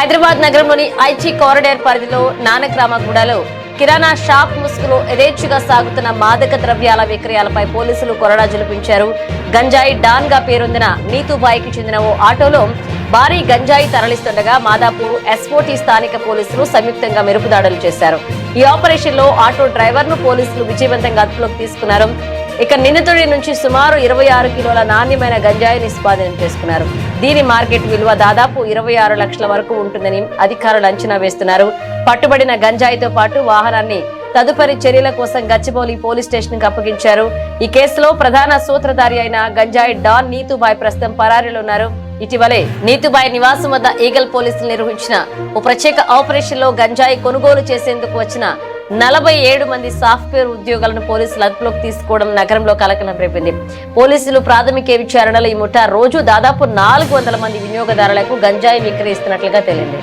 హైదరాబాద్ నగరంలోని Aichi corridor పరిధిలో నానక్రామగూడలో కిరాణా shop ముసుగులో యథేచ్ఛగా సాగుతున్న మాదక ద్రవ్యాల విక్రయాలపై పోలీసులు కొరడా జులిపించారు. గంజాయి డాన్ గా పేరొందిన నీతుబాయికి చెందిన ఓ ఆటోలో భారీ గంజాయి తరలిస్తుండగా మాదాపూర్ ఎస్ఓటీ స్థానిక పోలీసులు సంయుక్తంగా మెరుపుదాడులు చేశారు. ఈ ఆపరేషన్ లో ఆటో డ్రైవర్ ను పోలీసులు విజయవంతంగా అదుపులోకి తీసుకున్నారు. ఇక నిందితుడి నుంచి సుమారు 26 కిలోల నాణ్యమైన గంజాయిని స్వాధీనం చేసుకున్నారు. దీని మార్కెట్ విలువ దాదాపు 26 లక్షల వరకు ఉంటుందని అధికారులు అంచనా వేస్తున్నారు. పట్టుబడిన గంజాయితో పాటు వాహనాన్ని తదుపరి చర్యల కోసం గచ్చిబౌలి పోలీస్ స్టేషన్ కు అప్పగించారు. ఈ కేసులో ప్రధాన సూత్రధారి అయిన గంజాయి డాన్ నీతుబాయ్ ప్రస్తుతం పరారీలో ఉన్నారు. ఇటీవలే నీతుబాయ్ నివాసం వద్ద ఈగల్ పోలీసులు నిర్వహించిన ఓ ప్రత్యేక ఆపరేషన్ లో గంజాయి కొనుగోలు చేసేందుకు వచ్చిన 47 మంది సాఫ్ట్వేర్ ఉద్యోగులను పోలీసులు అదుపులోకి తీసుకోవడం నగరంలో కలకలం రేపింది. పోలీసులు ప్రాథమిక విచారణలో ఈ ముఠా రోజు దాదాపు 400 మంది వినియోగదారులకు గంజాయి విక్రయిస్తున్నట్లుగా తేలింది.